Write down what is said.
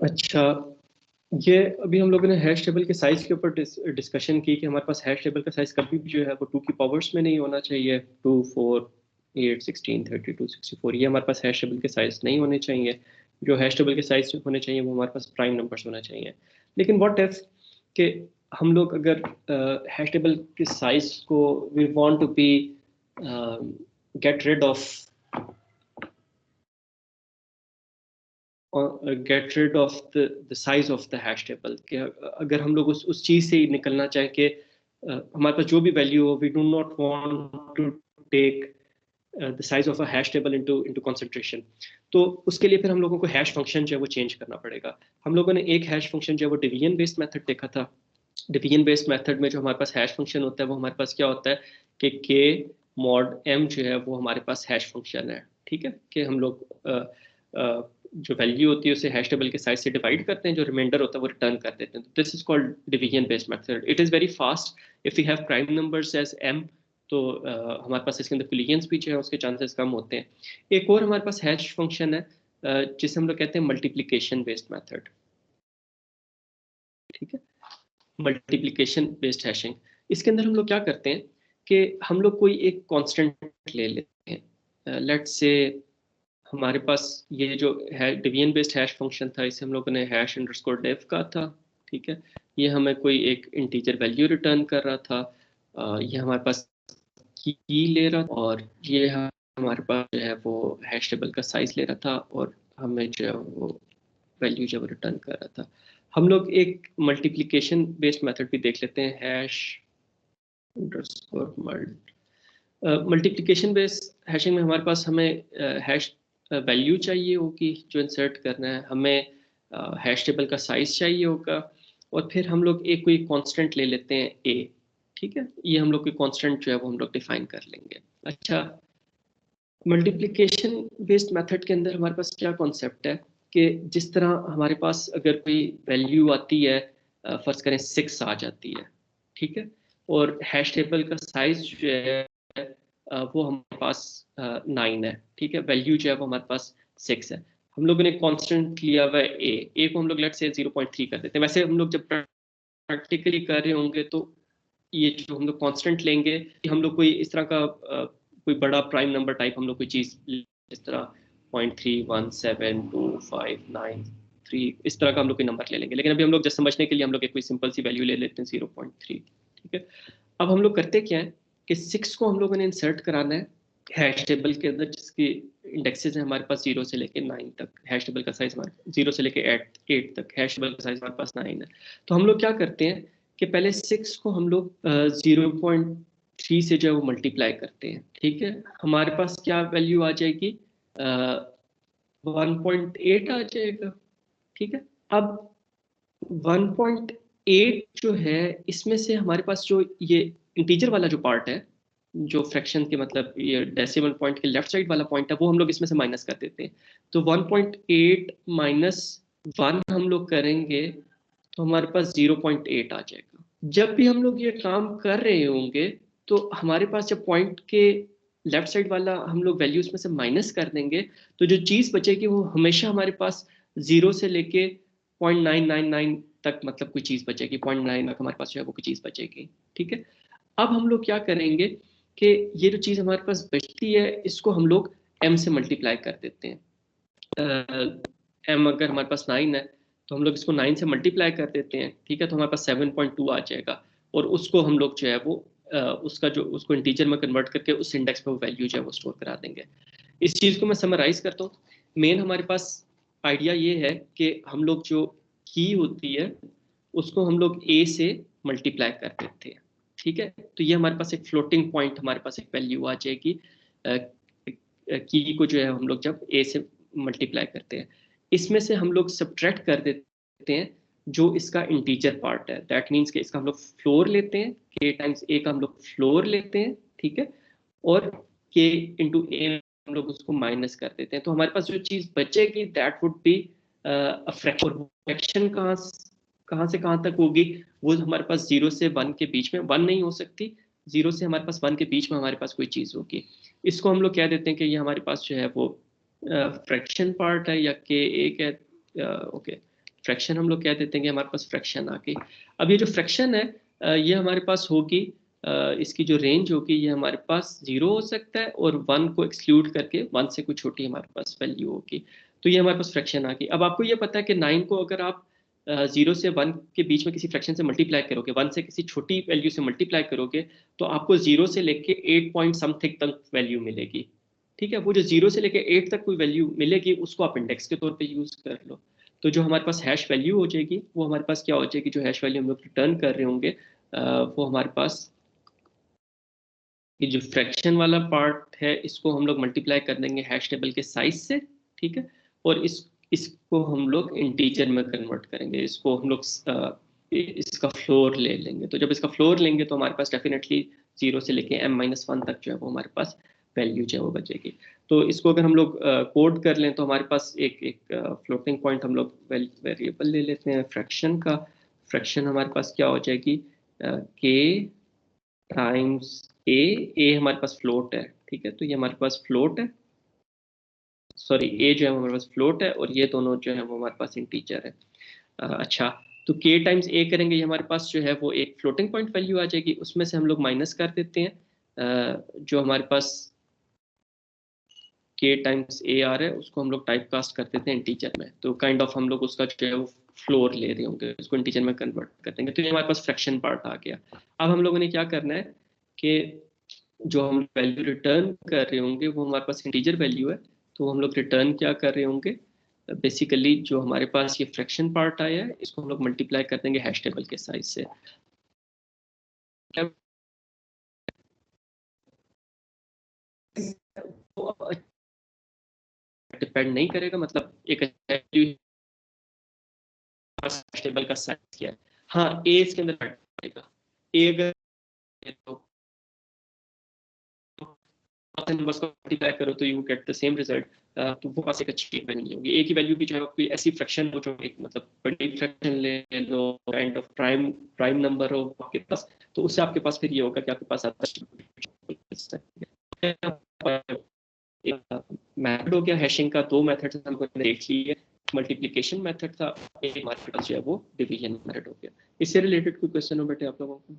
अच्छा, ये अभी हम लोगों ने हैश टेबल के साइज के ऊपर डिस्कशन की कि हमारे पास हैश टेबल का साइज कभी भी जो है वो 2 की पावर्स में नहीं होना चाहिए। 2, 4, 8, 16, 32, 64, ये हमारे पास हैश टेबल के साइज नहीं होने चाहिए। जो हैश टेबल के साइज होने चाहिए वो हमारे पास प्राइम नंबर्स होना चाहिए। लेकिन व्हाट इफ कि हम लोग अगर हैश टेबल के साइज को we want to be get rid of get rid of the size of the hash table, कि अगर हम लोग उस चीज से निकलना चाहें कि हमारे पास जो भी वैल्यू हो, we do not want to take the size of a hash table into into concentration. तो उसके लिए फिर हम लोगों को हैश फंक्शन जो है वो चेंज करना पड़ेगा। हम लोगों ने एक हैश फंक्शन जो है वो डिवीजन बेस्ड मेथड देखा था। डिवीजन बेस्ड मेथड में जो हमारे पास हैश फंक्शन होता है वो हमारे पास क्या होता है कि के मॉड एम जो है वो हमारे पास हैश फंक्शन है। ठीक है, कि हम लोग जो वैल्यू होती है उसे हैश टेबल के साइज से डिवाइड करते हैं, जो रिमाइंडर होता है वो रिटर्न कर देते हैं। This is called division based method. It is very fast if you have prime numbers as M. तो हमारे पास इसके अंदर कोलिजन्स भी जो है उसके चांसेस कम होते हैं। एक और हमारे पास हैश फंक्शन है जिसे हम लोग कहते हैं मल्टीप्लिकेशन बेस्ड मेथड। ठीक है, मल्टीप्लिकेशन बेस्ड हैशिंग। इसके अंदर हम लोग क्या करते हैं कि हम लोग कोई एक कांस्टेंट ले लेते हैं। लेट्स से हमारे पास ये जो है डिवीजन बेस्ड हैश फंक्शन था, इसे हम लोगों ने हैश अंडरस्कोर डेफ का था। ठीक है, ये हमें कोई एक इंटीजर वैल्यू रिटर्न कर रहा था। ये हमारे पास की ले रहा था, और ये हमारे पास जो है वो हैश टेबल का साइज ले रहा था, और हमें जो है वो वैल्यू जब रिटर्न कर रहा था। हम लोग एक मल्टीप्लिकेशन बेस्ड मेथड भी देख लेते हैं, hash underscore mult. Multiplication based hashing में हमारे पास हमें हैश वैल्यू चाहिए होगी जो इंसर्ट करना है, हमें हैश टेबल का साइज चाहिए होगा, और फिर हम लोग एक कोई कांस्टेंट ले लेते हैं ए। ठीक है, ये हम लोग कोई कांस्टेंट जो है वो हम लोग डिफाइन कर लेंगे। अच्छा, मल्टीप्लिकेशन बेस्ड मेथड के अंदर हमारे पास क्या कॉन्सेप्ट है कि जिस तरह हमारे पास अगर कोई वैल्यू आती है, फर्ज करें 6 आ जाती है। ठीक है, और हैश टेबल का साइज जो है वो हमारे पास 9 है। ठीक है, वैल्यू जो है वो हमारे पास 6 है। हम लोगों ने कांस्टेंट लिया हुआ है ए को हम लोग लेट से 0.3 कर देते हैं। वैसे हम लोग जब प्रैक्टिकली कर रहे होंगे तो ये जो हम लोग कांस्टेंट लेंगे, हम लोग कोई इस तरह का कोई बड़ा प्राइम नंबर टाइप हम लोग कोई चीज इस तरह 0.3172593 इस तरह का हम लोग कोई नंबर ले लेंगे। लेकिन अभी हम लोग जस्ट समझने के लिए हम लोग एक कोई सिंपल सी वैल्यू ले लेते हैं 0.3। ठीक है, अब हम लोग करते क्या है कि 6 को हम लोगों ने इंसर्ट कराना है हैश टेबल के अंदर, जिसकी इंडेक्सेस है हमारे पास 0 से लेके 9 तक। हैश टेबल का साइज हमारे 0 से लेके 8 तक, हैश टेबल का साइज हमारे पास 9 है। तो हम लोग क्या करते हैं कि पहले 6 को हम लोग 0.3 से जो है वो मल्टीप्लाई करते हैं। ठीक है, हमारे पास क्या वैल्यू आ जाएगी, 1.8 आ जाएगा। ठीक है, अब 1.8 जो है इसमें से हमारे पास जो ये इंटीजर वाला जो पार्ट है, जो फ्रैक्शन के मतलब ये डेसिमल पॉइंट के लेफ्ट साइड वाला पॉइंट है, वो हम लोग इसमें से माइनस कर देते हैं। तो 1.8 माइनस 1 हम लोग करेंगे तो हमारे पास 0.8 आ जाएगा। जब भी हम लोग ये काम कर रहे होंगे तो हमारे पास जब पॉइंट के लेफ्ट साइड वाला हम लोग वैल्यू उसमें से माइनस कर देंगे, तो जो चीज़ बचेगी वो हमेशा हमारे पास 0 से लेके 0.999 तक, मतलब कोई चीज़ बचेगी 0.9 तक हमारे पास जो है वो कोई चीज़ बचेगी। ठीक है, अब हम लोग क्या करेंगे कि ये जो चीज़ हमारे पास बचती है इसको हम लोग m से मल्टीप्लाई कर देते हैं। m अगर हमारे पास 9 है तो हम लोग इसको 9 से मल्टीप्लाई कर देते हैं। ठीक है, तो हमारे पास 7.2 आ जाएगा, और उसको हम लोग जो है वो उसका जो उसको इंटीजर में कन्वर्ट करके उस इंडेक्स पे वो वैल्यू जो है वो स्टोर करा देंगे। इस चीज़ को मैं समराइज करता हूँ। मेन हमारे पास आइडिया ये है कि हम लोग जो की होती है उसको हम लोग a से मल्टीप्लाई कर देते हैं। ठीक है, तो ये हमारे पास एक फ्लोटिंग पॉइंट, हमारे पास एक वैल्यू आ जाएगी की को जो है हम लोग जब a से मल्टीप्लाई करते हैं। इसमें से हम लोग सब्ट्रैक्ट कर देते हैं जो इसका इंटीजर पार्ट है। दैट मीन्स कि इसका हम लोग फ्लोर लेते हैं, k टाइम्स a का हम लोग फ्लोर लेते हैं। ठीक है, और k इंटू a हम लोग उसको माइनस कर देते हैं। तो हमारे पास जो चीज़ बचेगी that would be a fraction. कहाँ से कहाँ तक होगी, वो हमारे पास 0 से 1 के बीच में, 1 नहीं हो सकती, 0 से हमारे पास 1 के बीच में हमारे पास कोई चीज़ होगी। इसको हम लोग कह देते हैं कि ये हमारे पास जो है वो फ्रैक्शन पार्ट है, या के एक है। ओके, फ्रैक्शन हम लोग कह देते हैं कि हमारे पास फ्रैक्शन आ गई। अब ये जो फ्रैक्शन है ये हमारे पास होगी, इसकी जो रेंज होगी ये हमारे पास 0 हो सकता है और 1 को एक्सक्लूड करके 1 से कोई छोटी हमारे पास वैल्यू होगी। तो ये हमारे पास फ्रैक्शन आ गई। अब आपको ये पता है कि 9 को अगर आप 0 से 1 के बीच में किसी फ्रैक्शन से मल्टीप्लाई करोगे, 1 से किसी छोटी वैल्यू से मल्टीप्लाई करोगे, तो आपको 0 से लेके 8 पॉइंट समथिंग तक वैल्यू मिलेगी। ठीक है, वो जो 0 से लेके 8 तक कोई वैल्यू मिलेगी उसको आप इंडेक्स के तौर पे यूज कर लो। तो जो हमारे पास हैश वैल्यू हो जाएगी वो हमारे पास क्या हो जाएगी, जो हैश वैल्यू हम लोग रिटर्न कर रहे होंगे वो हमारे पास ये जो फ्रैक्शन वाला पार्ट है इसको हम लोग मल्टीप्लाई कर देंगे हैश टेबल के साइज से। ठीक है, और इसको हम लोग इंटीजर में कन्वर्ट करेंगे, इसको हम लोग इसका फ्लोर ले लेंगे। तो जब इसका फ्लोर लेंगे तो हमारे पास डेफिनेटली 0 से लेके m-1 तक जो है वो हमारे पास वैल्यू जो है वो बचेगी। तो इसको अगर हम लोग कोड कर लें तो हमारे पास एक फ्लोटिंग पॉइंट हम लोग वेरिएबल ले लेते हैं फ्रैक्शन का। फ्रैक्शन हमारे पास क्या हो जाएगी, k टाइम्स ए हमारे पास फ्लोट है। ठीक है, तो ये हमारे पास फ्लोट है, सॉरी ए जो है हमारे पास फ्लोट है और ये दोनों जो है वो हमारे पास इंटीजर है। अच्छा, तो k टाइम्स ए करेंगे, ये हमारे पास जो है वो एक फ्लोटिंग पॉइंट वैल्यू आ जाएगी, उसमें से हम लोग माइनस कर देते हैं जो हमारे पास k टाइम्स ए आ रहा है उसको हम लोग टाइप कास्ट कर देते हैं इंटीजर में। तो काइंड ऑफ हम लोग उसका जो है वो फ्लोर ले रहे होंगे, उसको इंटीजर में कन्वर्ट कर देंगे। तो ये हमारे पास फ्रैक्शन पार्ट आ गया। अब हम लोगों ने क्या करना है कि जो हम वैल्यू रिटर्न कर रहे होंगे वो हमारे पास इंटीजर वैल्यू है, तो हम लोग रिटर्न क्या कर रहे होंगे, बेसिकली जो हमारे पास ये फ्रैक्शन पार्ट आया है इसको हम लोग मल्टीप्लाई कर देंगे हैश टेबल के साइज से। डिपेंड नहीं करेगा, मतलब एक वैल्यू टेबल का साइज क्या है। हाँ, ए इसके अंदर आएगा, ए अगर तो नंबर्स को मल्टीप्लाई करो तो you get the same result. तो वो पास एक अच्छी वैल्यू नहीं होगी। ए की वैल्यू भी जो है कोई ऐसी फ्रैक्शन हो जो एक मतलब बड़ी फ्रैक्शन ले लो, काइंड ऑफ प्राइम नंबर हो आपके पास, तो उससे आपके पास फिर ये होगा कि आपके पास मेथड हो गया हैशिंग का। 2 मेथड हम लोगों ने देख लिए, मल्टीप्लिकेशन मेथड था, एक हमारे पास जो है वो डिवीजन मेथड हो गया। इससे रिलेटेड कोई क्वेश्चन हो बेटे आप लोगों को?